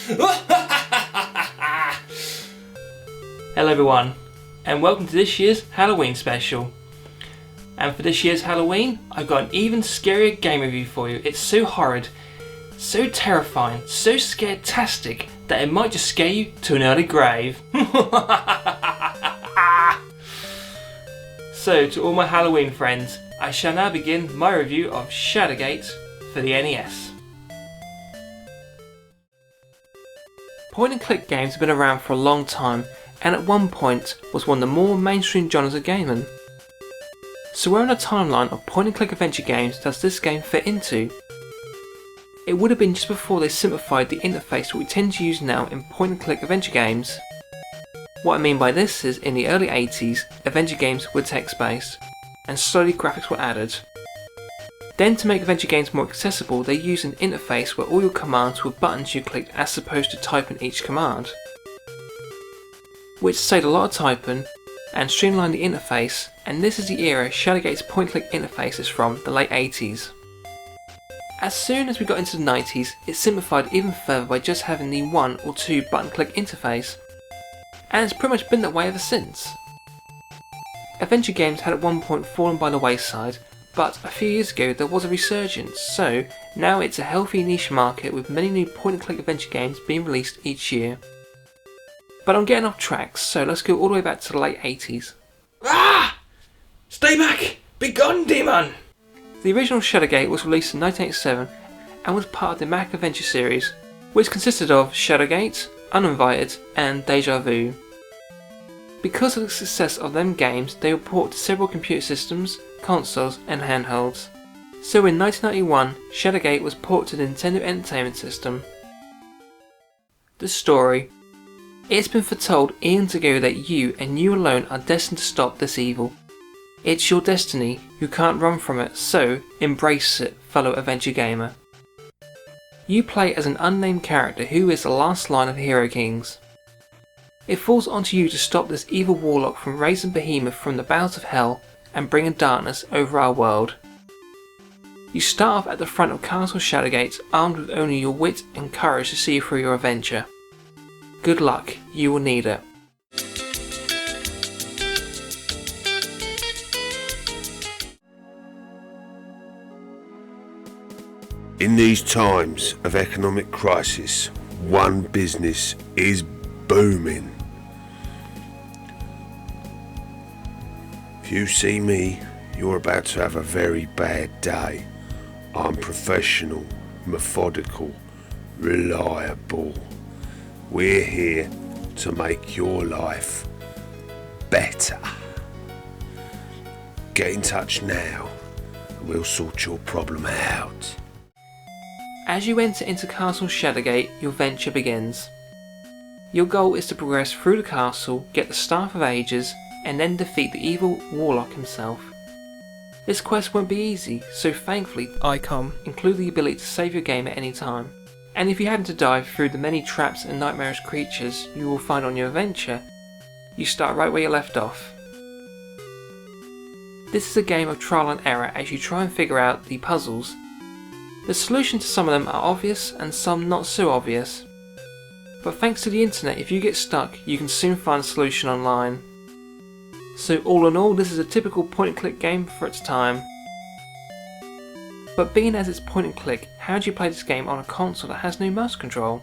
Hello everyone, and welcome to this year's Halloween special. And for this year's Halloween, I've got an even scarier game review for you. It's so horrid, so terrifying, so scaretastic that it might just scare you to an early grave. So, to all my Halloween friends, I shall now begin my review of Shadowgate for the NES. Point and click games have been around for a long time, and at one point was one of the more mainstream genres of gaming. So where in a timeline of point and click adventure games does this game fit into? It would have been just before they simplified the interface that we tend to use now in point and click adventure games. What I mean by this is, in the early 80s, adventure games were text based, and slowly graphics were added. Then, to make adventure games more accessible, they used an interface where all your commands were buttons you clicked as opposed to typing each command, which saved a lot of typing and streamlined the interface, and this is the era Shadowgate's point-click interface is from, the late 80s. As soon as we got into the 90s, it simplified even further by just having the 1 or 2 button-click interface, and it's pretty much been that way ever since. Adventure games had at one point fallen by the wayside, but a few years ago there was a resurgence, so now it's a healthy niche market with many new point-and-click adventure games being released each year. But I'm getting off track, so let's go all the way back to the late 80s. Ah! Stay back! Be gone, demon! The original Shadowgate was released in 1987 and was part of the Mac Adventure series, which consisted of Shadowgate, Uninvited and Deja Vu. Because of the success of them games, they were ported to several computer systems, consoles and handhelds. So in 1991, Shadowgate was ported to the Nintendo Entertainment System. The story. It's been foretold eons ago that you and you alone are destined to stop this evil. It's your destiny, you can't run from it, so embrace it, fellow adventure gamer. You play as an unnamed character who is the last line of Hero Kings. It falls onto you to stop this evil warlock from raising Behemoth from the bowels of hell and bringing darkness over our world. You start off at the front of Castle Shadowgate, armed with only your wit and courage to see you through your adventure. Good luck, you will need it. In these times of economic crisis, one business is booming. If you see me, you're about to have a very bad day. I'm professional, methodical, reliable. We're here to make your life better. Get in touch now and we'll sort your problem out. As you enter into Castle Shadowgate, your venture begins. Your goal is to progress through the castle, get the Staff of Ages, and then defeat the evil warlock himself. This quest won't be easy, so thankfully ICOM include the ability to save your game at any time. And if you happen to die through the many traps and nightmarish creatures you will find on your adventure, you start right where you left off. This is a game of trial and error as you try and figure out the puzzles. The solutions to some of them are obvious and some not so obvious. But thanks to the internet, if you get stuck, you can soon find a solution online. So all in all, this is a typical point and click game for its time. But being as it's point and click, how do you play this game on a console that has no mouse control?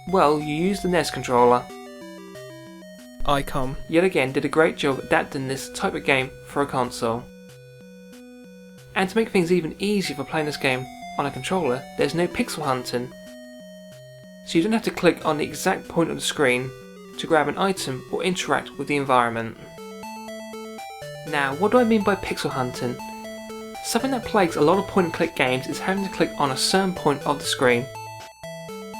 Well, you use the NES controller. ICOM yet again did a great job adapting this type of game for a console. And to make things even easier for playing this game on a controller, there's no pixel hunting. So you don't have to click on the exact point of the screen to grab an item or interact with the environment. Now, what do I mean by pixel hunting? Something that plagues a lot of point and click games is having to click on a certain point of the screen.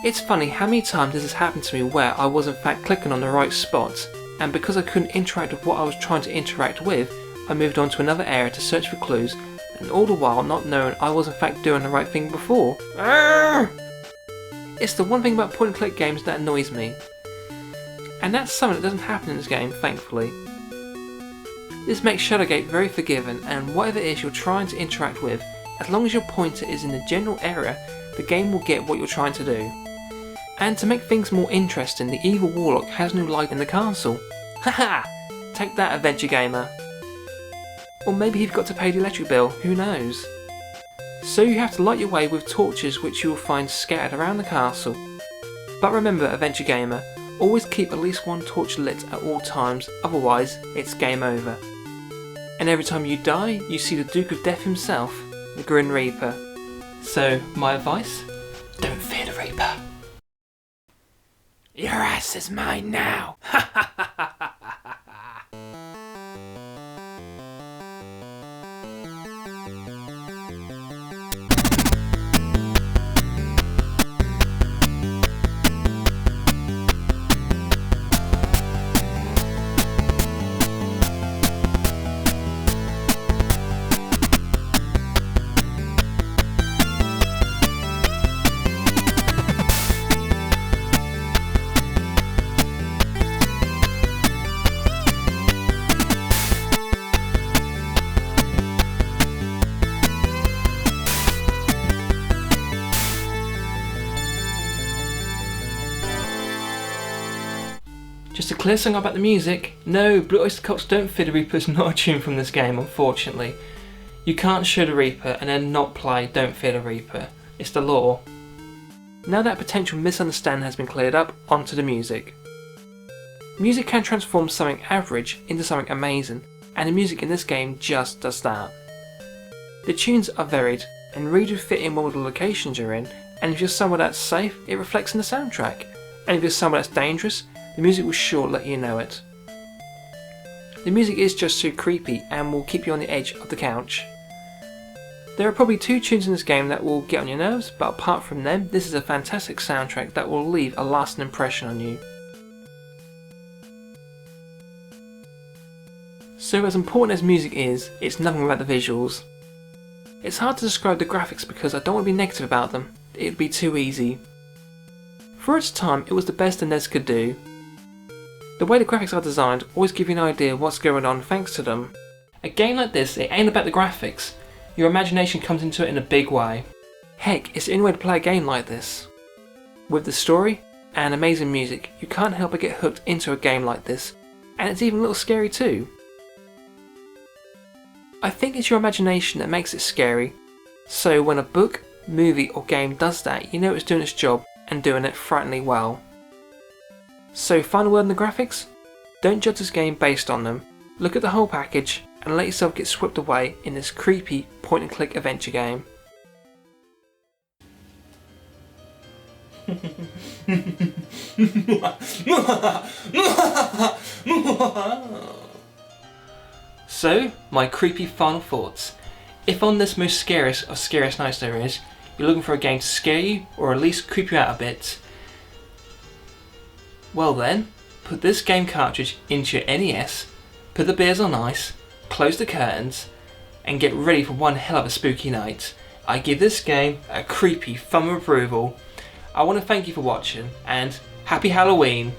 It's funny how many times this has happened to me where I was in fact clicking on the right spot, and because I couldn't interact with what I was trying to interact with, I moved on to another area to search for clues, and all the while not knowing I was in fact doing the right thing before. Arrgh! It's the one thing about point and click games that annoys me. And that's something that doesn't happen in this game, thankfully. This makes Shadowgate very forgiving, and whatever it is you're trying to interact with, as long as your pointer is in the general area, the game will get what you're trying to do. And to make things more interesting, the evil warlock has no light in the castle. Haha! Take that, adventure gamer. Or maybe you've got to pay the electric bill, who knows? So you have to light your way with torches which you will find scattered around the castle. But remember, adventure gamer, always keep at least one torch lit at all times, otherwise it's game over. And every time you die, you see the Duke of Death himself, the Grim Reaper. So, my advice? Don't fear the Reaper. Your ass is mine now! Ha ha ha ha ha! Just to clear something up about the music, no, Blue Oyster Cult's Don't Fear the Reaper is not a tune from this game, unfortunately. You can't show the Reaper and then not play Don't Fear the Reaper. It's the law. Now that potential misunderstanding has been cleared up, onto the music. Music can transform something average into something amazing, and the music in this game just does that. The tunes are varied and really do fit in well with the locations you're in, and if you're somewhere that's safe, it reflects in the soundtrack, and if you're somewhere that's dangerous, the music will sure let you know it. The music is just so creepy and will keep you on the edge of the couch. There are probably 2 tunes in this game that will get on your nerves, but apart from them, this is a fantastic soundtrack that will leave a lasting impression on you. So as important as music is, it's nothing without the visuals. It's hard to describe the graphics because I don't want to be negative about them, it would be too easy. For its time, it was the best the NES could do. The way the graphics are designed always give you an idea of what's going on thanks to them. A game like this, it ain't about the graphics. Your imagination comes into it in a big way. Heck, it's the only way to play a game like this. With the story and amazing music, you can't help but get hooked into a game like this, and it's even a little scary too. I think it's your imagination that makes it scary, so when a book, movie or game does that, you know it's doing its job and doing it frighteningly well. So final word on the graphics? Don't judge this game based on them, look at the whole package and let yourself get swept away in this creepy point and click adventure game. So, my creepy final thoughts. If on this most scariest of scariest nights there is, you're looking for a game to scare you or at least creep you out a bit, well then, put this game cartridge into your NES, put the beers on ice, close the curtains, and get ready for one hell of a spooky night. I give this game a creepy thumb of approval. I want to thank you for watching, and happy Halloween!